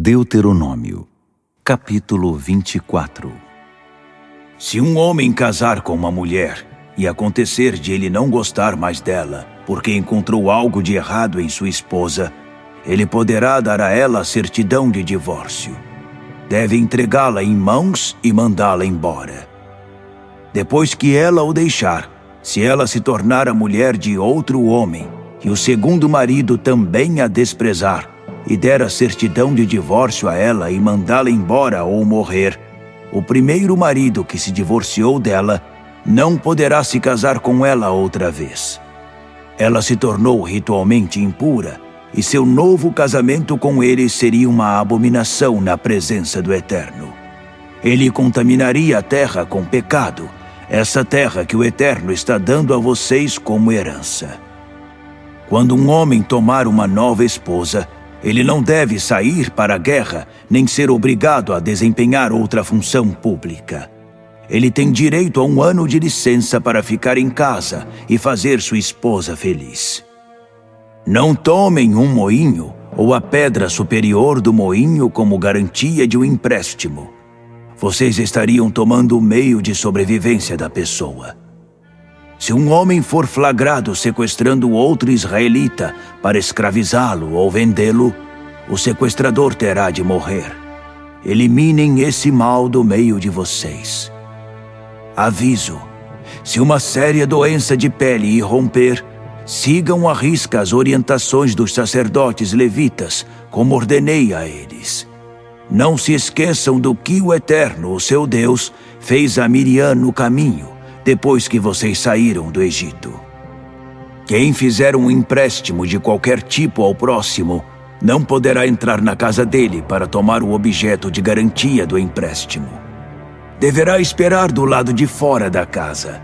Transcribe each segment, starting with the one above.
Deuteronômio, capítulo 24. Se um homem casar com uma mulher, e acontecer de ele não gostar mais dela, porque encontrou algo de errado em sua esposa, ele poderá dar a ela a certidão de divórcio. Deve entregá-la em mãos e mandá-la embora. Depois que ela o deixar, se ela se tornar a mulher de outro homem, e o segundo marido também a desprezar, e der a certidão de divórcio a ela e mandá-la embora ou morrer, o primeiro marido que se divorciou dela não poderá se casar com ela outra vez. Ela se tornou ritualmente impura, e seu novo casamento com ele seria uma abominação na presença do Eterno. Ele contaminaria a terra com pecado, essa terra que o Eterno está dando a vocês como herança. Quando um homem tomar uma nova esposa, ele não deve sair para a guerra, nem ser obrigado a desempenhar outra função pública. Ele tem direito a 1 ano de licença para ficar em casa e fazer sua esposa feliz. Não tomem um moinho ou a pedra superior do moinho como garantia de um empréstimo. Vocês estariam tomando o meio de sobrevivência da pessoa. Se um homem for flagrado sequestrando outro israelita para escravizá-lo ou vendê-lo, o sequestrador terá de morrer. Eliminem esse mal do meio de vocês. Aviso: se uma séria doença de pele irromper, sigam à risca as orientações dos sacerdotes levitas, como ordenei a eles. Não se esqueçam do que o Eterno, o seu Deus, fez a Miriam no caminho, depois que vocês saíram do Egito. Quem fizer um empréstimo de qualquer tipo ao próximo, não poderá entrar na casa dele para tomar o objeto de garantia do empréstimo. Deverá esperar do lado de fora da casa.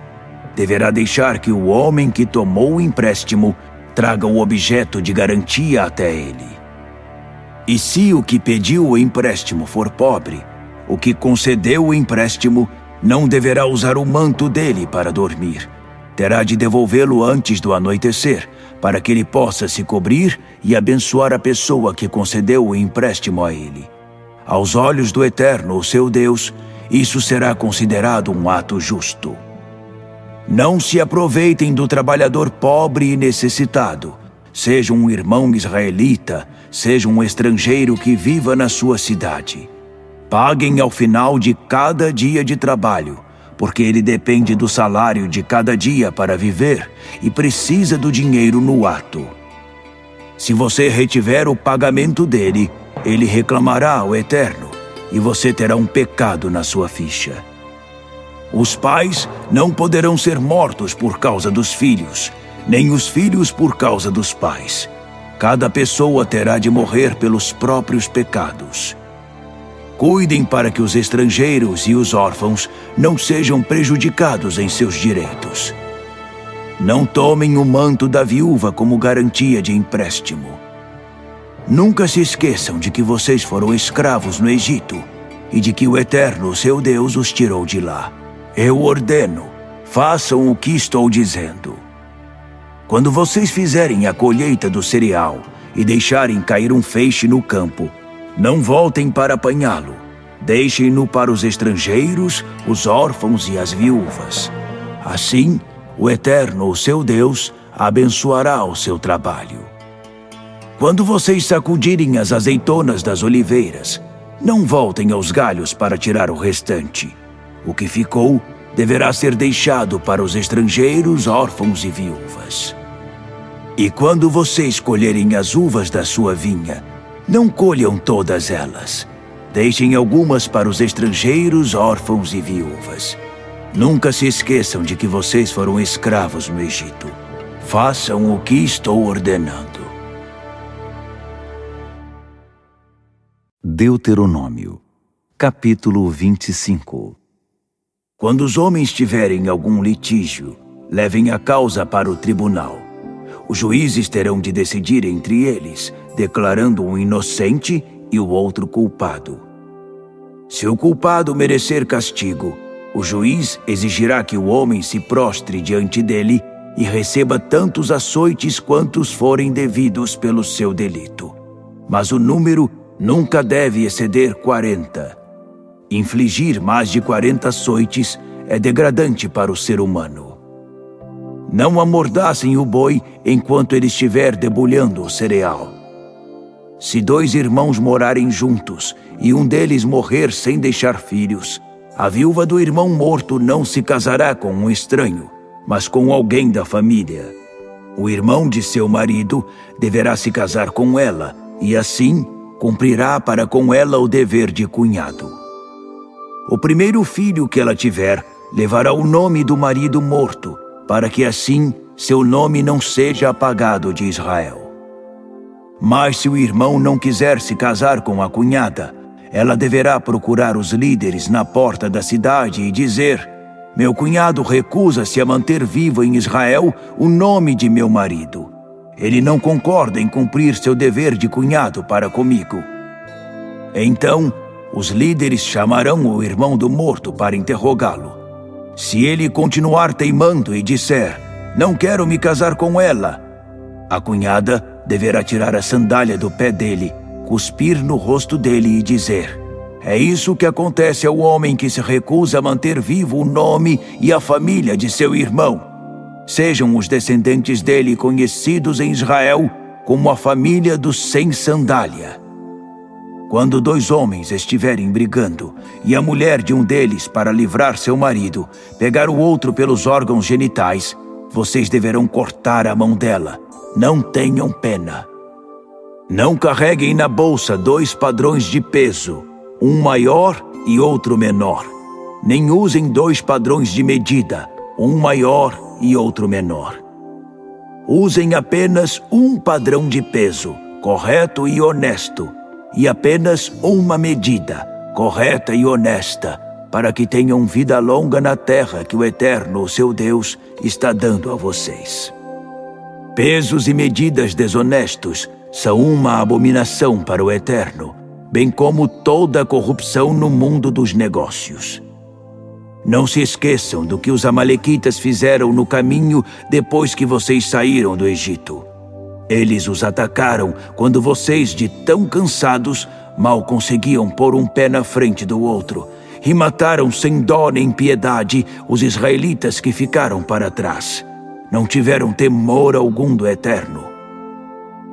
Deverá deixar que o homem que tomou o empréstimo traga o objeto de garantia até ele. E se o que pediu o empréstimo for pobre, o que concedeu o empréstimo não deverá usar o manto dele para dormir. Terá de devolvê-lo antes do anoitecer, para que ele possa se cobrir e abençoar a pessoa que concedeu o empréstimo a ele. Aos olhos do Eterno, o seu Deus, isso será considerado um ato justo. Não se aproveitem do trabalhador pobre e necessitado, seja um irmão israelita, seja um estrangeiro que viva na sua cidade. Paguem ao final de cada dia de trabalho, porque ele depende do salário de cada dia para viver e precisa do dinheiro no ato. Se você retiver o pagamento dele, ele reclamará ao Eterno, e você terá um pecado na sua ficha. Os pais não poderão ser mortos por causa dos filhos, nem os filhos por causa dos pais. Cada pessoa terá de morrer pelos próprios pecados. Cuidem para que os estrangeiros e os órfãos não sejam prejudicados em seus direitos. Não tomem o manto da viúva como garantia de empréstimo. Nunca se esqueçam de que vocês foram escravos no Egito e de que o Eterno, seu Deus, os tirou de lá. Eu ordeno, façam o que estou dizendo. Quando vocês fizerem a colheita do cereal e deixarem cair um feixe no campo, não voltem para apanhá-lo. Deixem-no para os estrangeiros, os órfãos e as viúvas. Assim, o Eterno, o seu Deus, abençoará o seu trabalho. Quando vocês sacudirem as azeitonas das oliveiras, não voltem aos galhos para tirar o restante. O que ficou deverá ser deixado para os estrangeiros, órfãos e viúvas. E quando vocês colherem as uvas da sua vinha, não colham todas elas. Deixem algumas para os estrangeiros, órfãos e viúvas. Nunca se esqueçam de que vocês foram escravos no Egito. Façam o que estou ordenando. Deuteronômio, capítulo 25. Quando os homens tiverem algum litígio, levem a causa para o tribunal. Os juízes terão de decidir entre eles, declarando um inocente e o outro culpado. Se o culpado merecer castigo, o juiz exigirá que o homem se prostre diante dele e receba tantos açoites quantos forem devidos pelo seu delito. Mas o número Nunca deve exceder 40. Infligir mais de 40 açoites é degradante para o ser humano. Não amordaçem o boi enquanto ele estiver debulhando o cereal. Se 2 irmãos morarem juntos e um deles morrer sem deixar filhos, a viúva do irmão morto não se casará com um estranho, mas com alguém da família. O irmão de seu marido deverá se casar com ela e assim cumprirá para com ela o dever de cunhado. O primeiro filho que ela tiver levará o nome do marido morto, para que assim seu nome não seja apagado de Israel. Mas se o irmão não quiser se casar com a cunhada, ela deverá procurar os líderes na porta da cidade e dizer: meu cunhado recusa-se a manter vivo em Israel o nome de meu marido. Ele não concorda em cumprir seu dever de cunhado para comigo. Então, os líderes chamarão o irmão do morto para interrogá-lo. Se ele continuar teimando e disser: não quero me casar com ela, a cunhada deverá tirar a sandália do pé dele, cuspir no rosto dele e dizer: é isso que acontece ao homem que se recusa a manter vivo o nome e a família de seu irmão. Sejam os descendentes dele conhecidos em Israel como a família dos sem sandália. Quando 2 homens estiverem brigando e a mulher de um deles, para livrar seu marido, pegar o outro pelos órgãos genitais, vocês deverão cortar a mão dela. Não tenham pena. Não carreguem na bolsa 2 padrões de peso, um maior e outro menor. Nem usem 2 padrões de medida, um maior e outro menor. Usem apenas um padrão de peso, correto e honesto, e apenas uma medida, correta e honesta, para que tenham vida longa na terra que o Eterno, seu Deus, está dando a vocês. Pesos e medidas desonestos são uma abominação para o Eterno, bem como toda a corrupção no mundo dos negócios. Não se esqueçam do que os amalequitas fizeram no caminho depois que vocês saíram do Egito. Eles os atacaram quando vocês, de tão cansados, mal conseguiam pôr um pé na frente do outro, e mataram sem dó nem piedade os israelitas que ficaram para trás. Não tiveram temor algum do Eterno.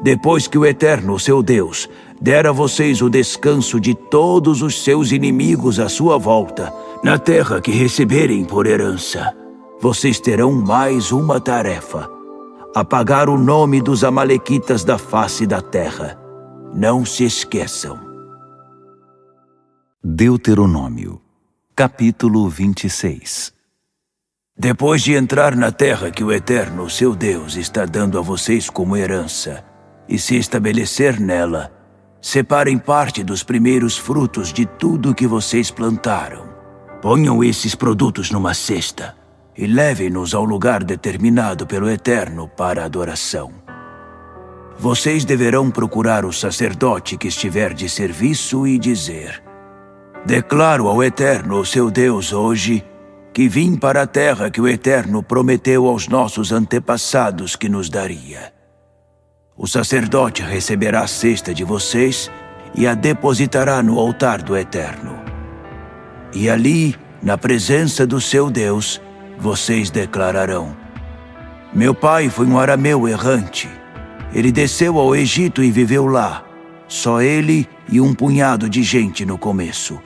Depois que o Eterno, seu Deus, der a vocês o descanso de todos os seus inimigos à sua volta, na terra que receberem por herança, vocês terão mais uma tarefa: apagar o nome dos amalequitas da face da terra. Não se esqueçam. Deuteronômio, capítulo 26. Depois de entrar na terra que o Eterno, seu Deus, está dando a vocês como herança, e se estabelecer nela, separem parte dos primeiros frutos de tudo que vocês plantaram. Ponham esses produtos numa cesta e levem-nos ao lugar determinado pelo Eterno para adoração. Vocês deverão procurar o sacerdote que estiver de serviço e dizer: declaro ao Eterno, seu Deus, hoje, que vim para a terra que o Eterno prometeu aos nossos antepassados que nos daria. O sacerdote receberá a cesta de vocês e a depositará no altar do Eterno. E ali, na presença do seu Deus, vocês declararão: meu pai foi um arameu errante. Ele desceu ao Egito e viveu lá, só ele e um punhado de gente no começo.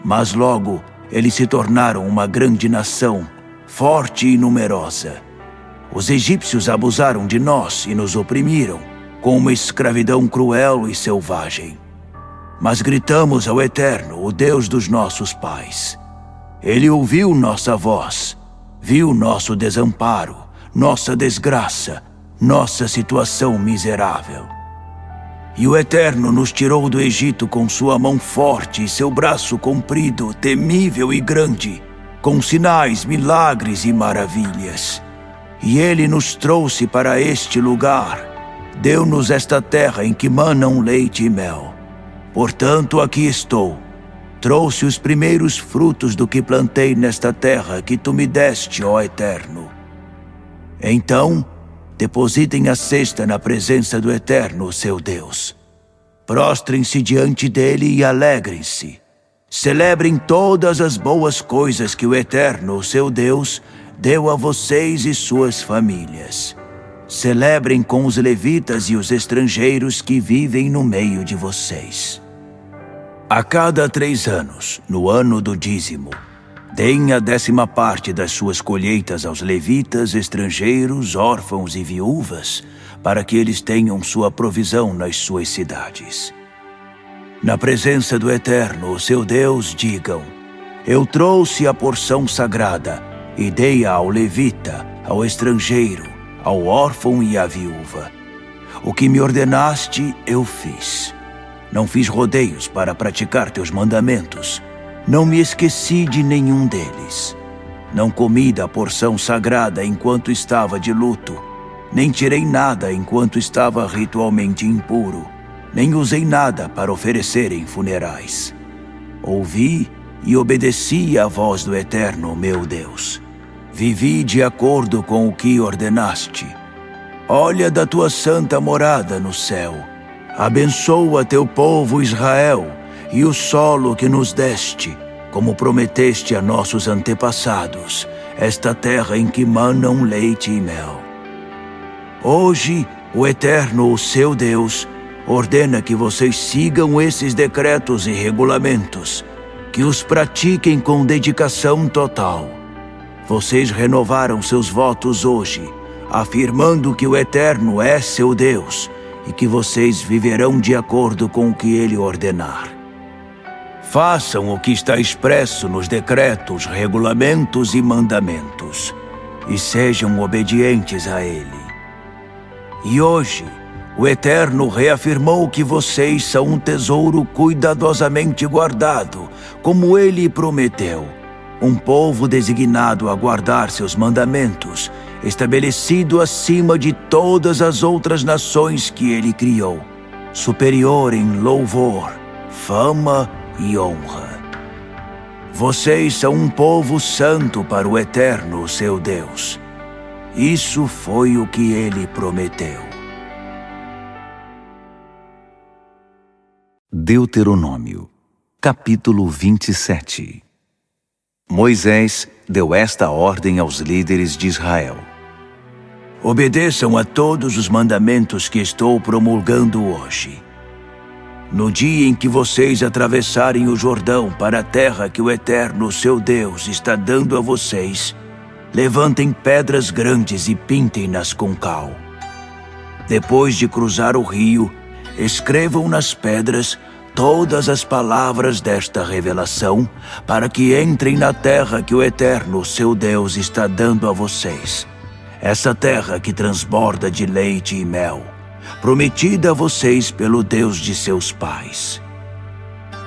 Mas logo, eles se tornaram uma grande nação, forte e numerosa. Os egípcios abusaram de nós e nos oprimiram, com uma escravidão cruel e selvagem. Mas gritamos ao Eterno, o Deus dos nossos pais. Ele ouviu nossa voz, viu nosso desamparo, nossa desgraça, nossa situação miserável. E o Eterno nos tirou do Egito com sua mão forte e seu braço comprido, temível e grande, com sinais, milagres e maravilhas. E Ele nos trouxe para este lugar, deu-nos esta terra em que manam leite e mel. Portanto, aqui estou. Trouxe os primeiros frutos do que plantei nesta terra que tu me deste, ó Eterno. Então, depositem a cesta na presença do Eterno, seu Deus. Prostrem-se diante dele e alegrem-se. Celebrem todas as boas coisas que o Eterno, seu Deus, deu a vocês e suas famílias. Celebrem com os levitas e os estrangeiros que vivem no meio de vocês. A cada 3 anos, no ano do dízimo, deem a 10ª parte das suas colheitas aos levitas, estrangeiros, órfãos e viúvas, para que eles tenham sua provisão nas suas cidades. Na presença do Eterno, o seu Deus, digam: eu trouxe a porção sagrada e dei-a ao levita, ao estrangeiro, ao órfão e à viúva. O que me ordenaste, eu fiz. Não fiz rodeios para praticar teus mandamentos. Não me esqueci de nenhum deles. Não comi da porção sagrada enquanto estava de luto, nem tirei nada enquanto estava ritualmente impuro, nem usei nada para oferecer em funerais. Ouvi e obedeci à voz do Eterno, meu Deus. Vivi de acordo com o que ordenaste. Olha da tua santa morada no céu. Abençoa teu povo Israel e o solo que nos deste, como prometeste a nossos antepassados, esta terra em que manam leite e mel. Hoje, o Eterno, o seu Deus, ordena que vocês sigam esses decretos e regulamentos, que os pratiquem com dedicação total. Vocês renovaram seus votos hoje, afirmando que o Eterno é seu Deus e que vocês viverão de acordo com o que Ele ordenar. Façam o que está expresso nos decretos, regulamentos e mandamentos, e sejam obedientes a Ele. E hoje, o Eterno reafirmou que vocês são um tesouro cuidadosamente guardado, como Ele prometeu. Um povo designado a guardar seus mandamentos, estabelecido acima de todas as outras nações que Ele criou, superior em louvor, fama e honra. Vocês são um povo santo para o Eterno, seu Deus. Isso foi o que Ele prometeu. Deuteronômio, capítulo 27. Moisés deu esta ordem aos líderes de Israel: obedeçam a todos os mandamentos que estou promulgando hoje. No dia em que vocês atravessarem o Jordão para a terra que o Eterno, seu Deus, está dando a vocês, levantem pedras grandes e pintem-nas com cal. Depois de cruzar o rio, escrevam nas pedras todas as palavras desta revelação, para que entrem na terra que o Eterno, seu Deus, está dando a vocês. Essa terra que transborda de leite e mel, prometida a vocês pelo Deus de seus pais.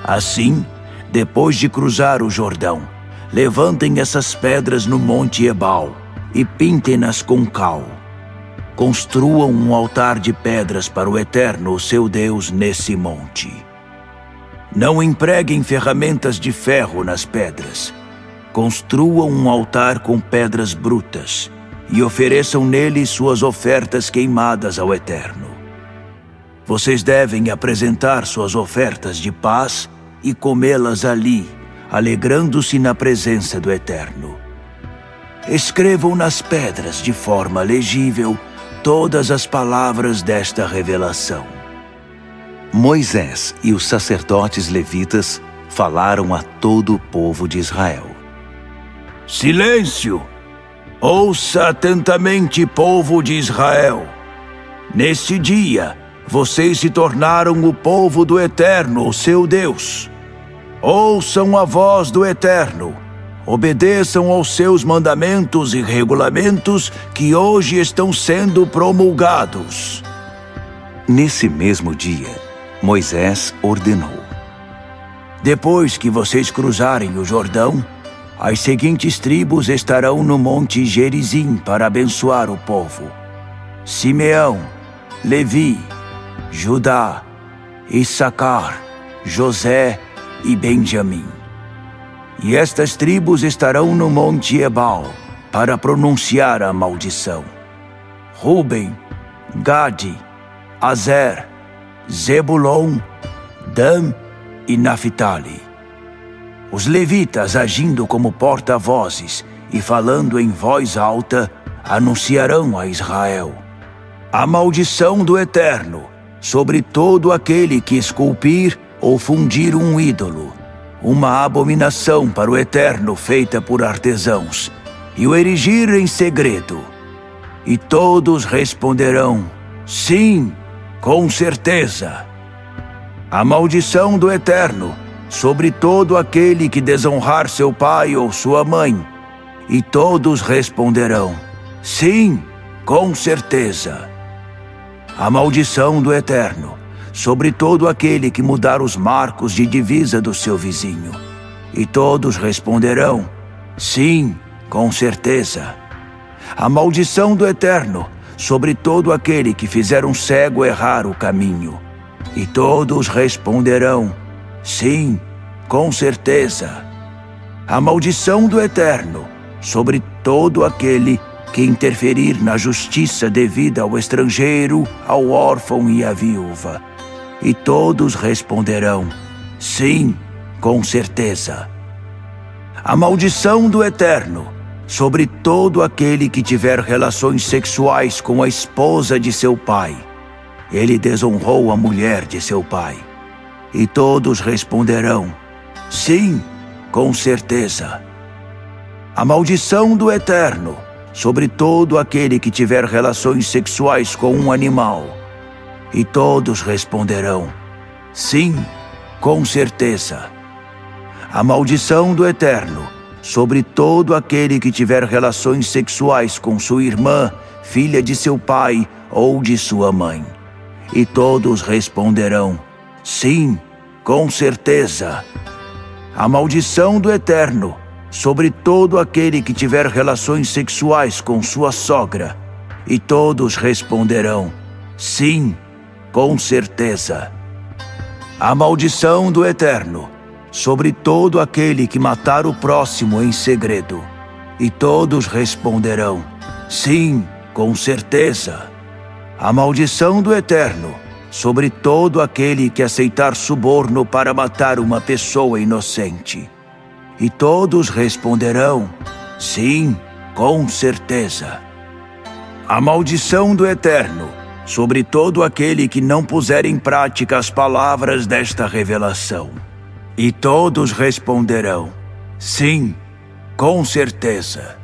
Assim, depois de cruzar o Jordão, levantem essas pedras no Monte Ebal e pintem-nas com cal. Construam um altar de pedras para o Eterno, seu Deus, nesse monte. Não empreguem ferramentas de ferro nas pedras. Construam um altar com pedras brutas e ofereçam nele suas ofertas queimadas ao Eterno. Vocês devem apresentar suas ofertas de paz e comê-las ali, alegrando-se na presença do Eterno. Escrevam nas pedras de forma legível todas as palavras desta revelação. Moisés e os sacerdotes levitas falaram a todo o povo de Israel: silêncio! Ouça atentamente, povo de Israel. Neste dia, vocês se tornaram o povo do Eterno, seu Deus. Ouçam a voz do Eterno. Obedeçam aos seus mandamentos e regulamentos que hoje estão sendo promulgados. Nesse mesmo dia, Moisés ordenou: depois que vocês cruzarem o Jordão, as seguintes tribos estarão no Monte Gerizim para abençoar o povo: Simeão, Levi, Judá, Issacar, José e Benjamim. E estas tribos estarão no Monte Ebal para pronunciar a maldição: Ruben, Gade, Azer, Zebulon, Dan e Naphtali. Os levitas, agindo como porta-vozes e falando em voz alta, anunciarão a Israel: a maldição do Eterno sobre todo aquele que esculpir ou fundir um ídolo, uma abominação para o Eterno feita por artesãos, e o erigir em segredo. E todos responderão: sim, com certeza. A maldição do Eterno sobre todo aquele que desonrar seu pai ou sua mãe. E todos responderão: sim, com certeza. A maldição do Eterno sobre todo aquele que mudar os marcos de divisa do seu vizinho. E todos responderão: sim, com certeza. A maldição do Eterno sobre todo aquele que fizer um cego errar o caminho. E todos responderão: sim, com certeza. A maldição do Eterno sobre todo aquele que interferir na justiça devida ao estrangeiro, ao órfão e à viúva. E todos responderão: sim, com certeza. A maldição do Eterno sobre todo aquele que tiver relações sexuais com a esposa de seu pai. Ele desonrou a mulher de seu pai. E todos responderão: sim, com certeza. A maldição do Eterno sobre todo aquele que tiver relações sexuais com um animal. E todos responderão: sim, com certeza. A maldição do Eterno sobre todo aquele que tiver relações sexuais com sua irmã, filha de seu pai ou de sua mãe. E todos responderão: sim, com certeza. A maldição do Eterno sobre todo aquele que tiver relações sexuais com sua sogra. E todos responderão: sim, com certeza. A maldição do Eterno sobre todo aquele que matar o próximo em segredo. E todos responderão: sim, com certeza. A maldição do Eterno sobre todo aquele que aceitar suborno para matar uma pessoa inocente. E todos responderão: sim, com certeza. A maldição do Eterno sobre todo aquele que não puser em prática as palavras desta revelação. E todos responderão: sim, com certeza.